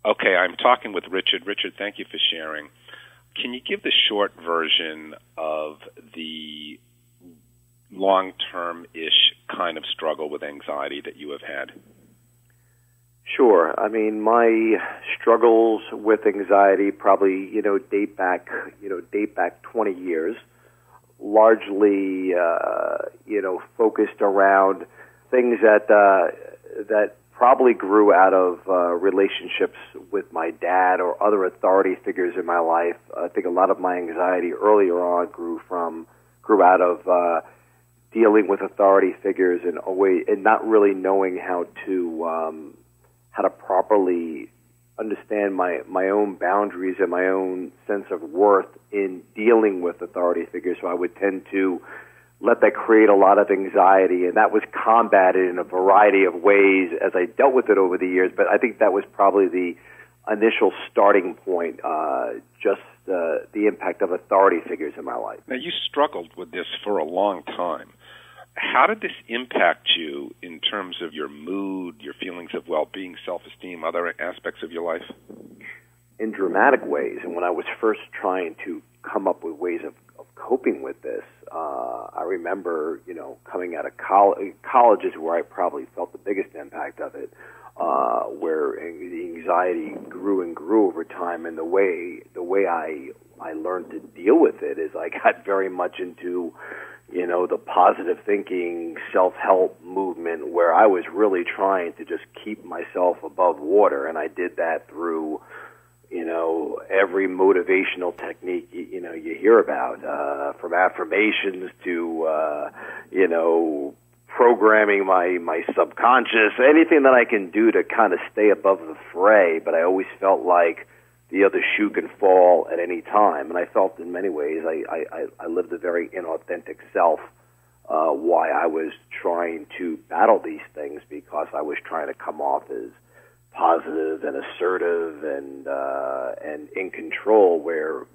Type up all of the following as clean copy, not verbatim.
Okay, I'm talking with Richard. Richard, thank you for sharing. Can you give the short version of the long-term-ish kind of struggle with anxiety that you have had? Sure. I mean, my struggles with anxiety probably, date back 20 years, largely, focused around things that probably grew out of relationships with my dad or other authority figures in my life. I think a lot of my anxiety earlier on grew out of dealing with authority figures and not really knowing how to properly understand my own boundaries and my own sense of worth in dealing with authority figures. So I would tend to let that create a lot of anxiety, and that was combated in a variety of ways as I dealt with it over the years. But I think that was probably the initial starting point, just the impact of authority figures in my life. Now, you struggled with this for a long time. How did this impact you in terms of your mood, your feelings of well-being, self-esteem, other aspects of your life? In dramatic ways. And when I was first trying to come up with ways of coping with this, I remember, coming out of college is where I probably felt the biggest impact of it, where the anxiety grew and grew over time. And the way I learned to deal with it is I got very much into the positive thinking, self-help movement where I was really trying to just keep myself above water. And I did that through, every motivational technique, you hear about, from affirmations to, programming my subconscious, anything that I can do to kind of stay above the fray. But I always felt like the other shoe can fall at any time. And I felt in many ways I lived a very inauthentic self, why I was trying to battle these things, because I was trying to come off as positive and assertive and in control, where,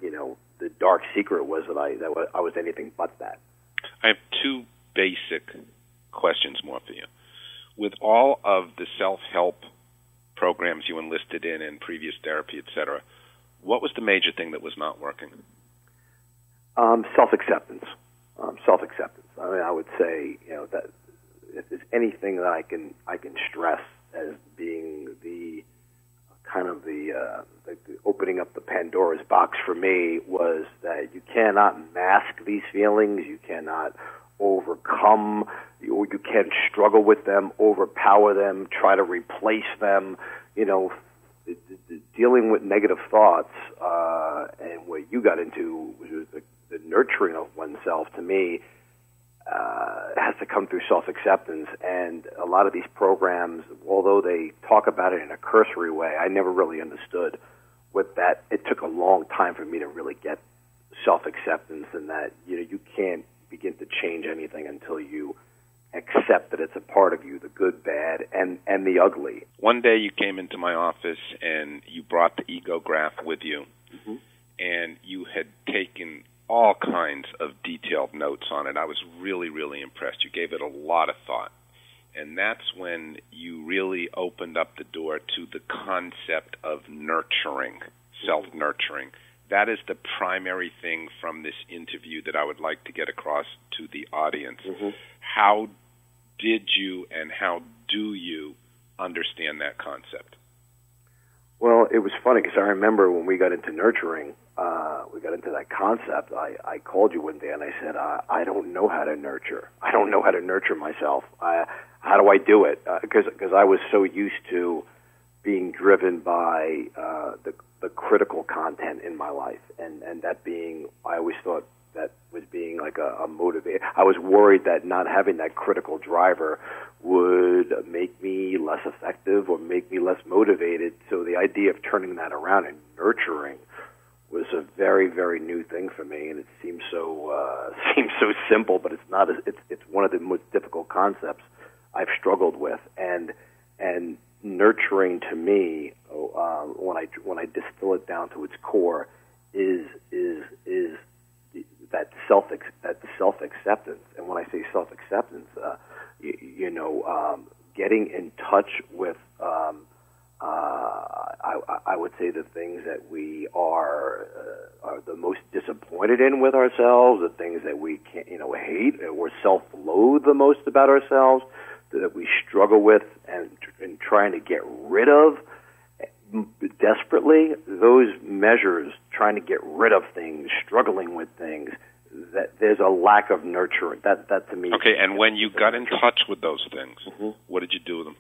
the dark secret was that I was anything but that. I have two basic questions more for you. With all of the self-help programs you enlisted in and previous therapy, etc., what was the major thing that was not working? Self-acceptance. Self-acceptance. I mean, I would say, that if there's anything that I can stress as being the kind of the opening up the Pandora's box for me, was that you cannot mask these feelings. You cannot overcome, you can't struggle with them, overpower them, try to replace them. Dealing with negative thoughts, and what you got into, which was the nurturing of oneself, to me, has to come through self-acceptance. And a lot of these programs, although they talk about it in a cursory way, I never really understood what that. It took a long time for me to really get self-acceptance, and that you can't begin to change anything until you accept that it's a part of you, the good, bad, and the ugly. One day you came into my office and you brought the ego graph with you, mm-hmm. and you had taken all kinds of detailed notes on it. I was really, really impressed. You gave it a lot of thought. And that's when you really opened up the door to the concept of nurturing, self-nurturing. That is the primary thing from this interview that I would like to get across to the audience. Mm-hmm. How did you and how do you understand that concept? Well, it was funny because I remember when we got into nurturing, we got into that concept, I called you one day and I said, I don't know how to nurture. I don't know how to nurture myself. How do I do it? Because I was so used to being driven by the critical content in my life, and that being, I always thought that was being like a motivator. I was worried that not having that critical driver would make me less effective or make me less motivated. So the idea of turning that around and nurturing was a very, very new thing for me, and it seems so simple, but it's not. It's one of the most difficult concepts I've struggled with, and nurturing to me, when I distill it down to its core, is that self acceptance. And when I say self acceptance, getting in touch with, I would say the things that we are the most disappointed in with ourselves, the things that we can't, hate or self-loathe the most about ourselves, that we struggle with and trying to get rid of desperately, those measures, trying to get rid of things, struggling with things, that there's a lack of nurture. That to me. Okay, and when you got in touch with those things, what did you do with them?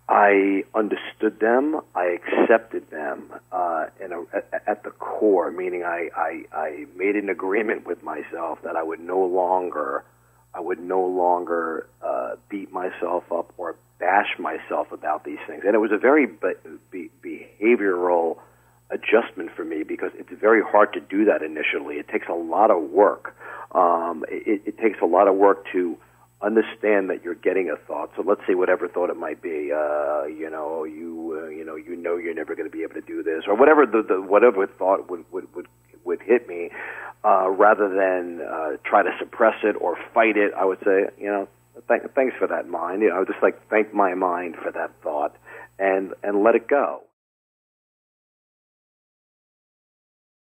I understood them. I accepted them at the core, meaning I made an agreement with myself that I would no longer beat myself up or bash myself about these things. And it was a very behavioral adjustment for me, because it's very hard to do that initially. It takes a lot of work. It takes a lot of work to understand that you're getting a thought. So let's say whatever thought it might be, you're never going to be able to do this, or whatever whatever thought would hit me, rather than try to suppress it or fight it. I would say, thanks for that mind. I would just thank my mind for that thought and let it go.